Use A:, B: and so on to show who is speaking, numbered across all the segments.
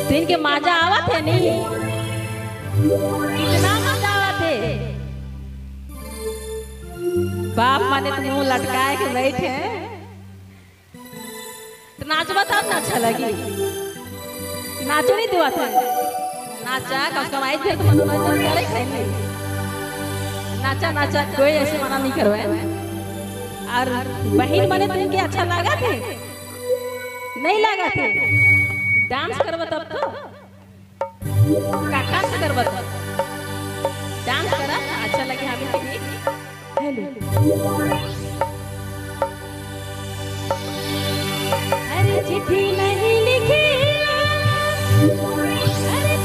A: तीन के मजा आवा थे नहीं, कितना मजा आवा थे। बाप माने तो मुंह लटकाए के बैठे तो नाचवा तब ना अच्छा लगी। नाचो नहीं दुआ था, नाचा कम से कम आई थे तो मनोरंजन करे खाएंगे। नाचा नाचा कोई ऐसे मना नहीं करवाए। और बहन बने तो इनके अच्छा लगा थे नहीं लगा थे। डांस करवा तब तो काका से करवा तब डांस करा अच्छा लगे हमें। हेलो अरे चिट्ठी नहीं लिखी, अरे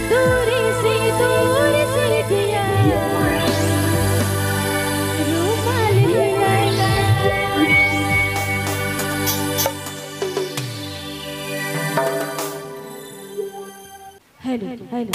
A: दूरी से किया रूमाल लगाया। हेलो हेलो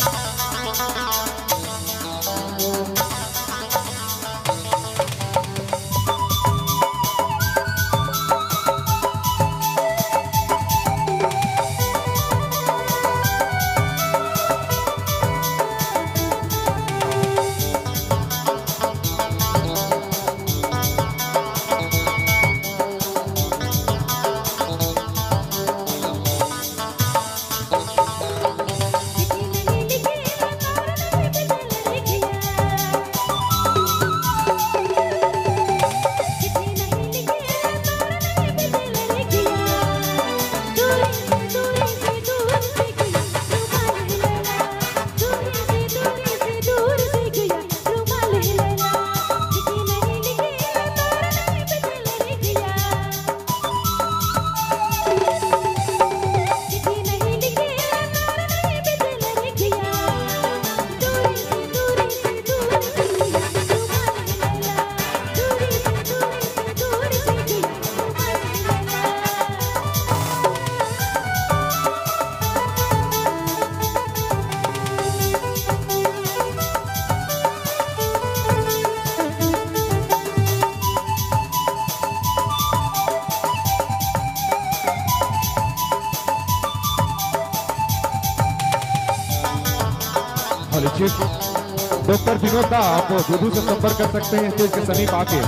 B: डॉक्टर विनोद दा आप बुधू से संपर्क कर सकते हैं स्टेज के समीप आके।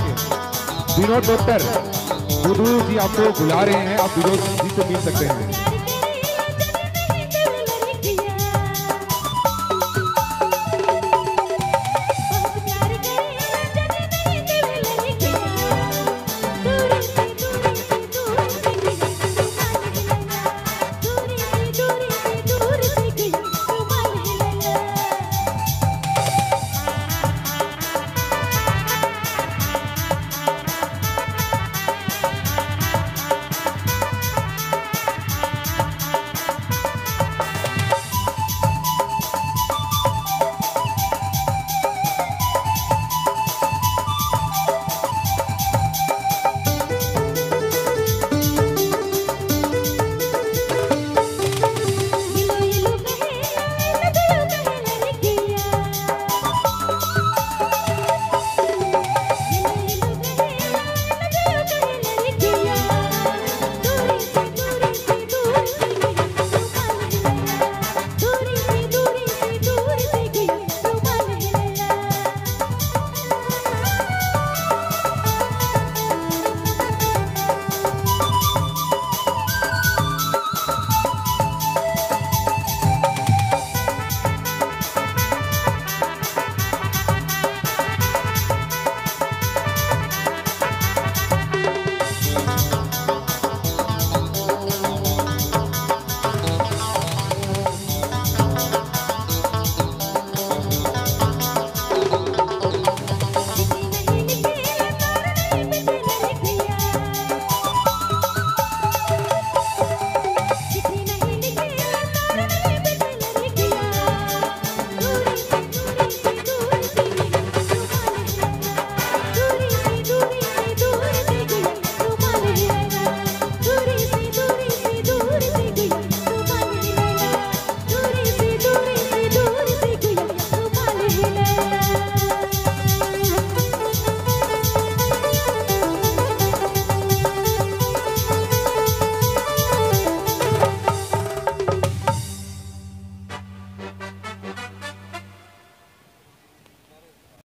B: विनोद डॉक्टर बुधू जी आपको बुला रहे हैं, आप विनोद जी से मिल सकते हैं।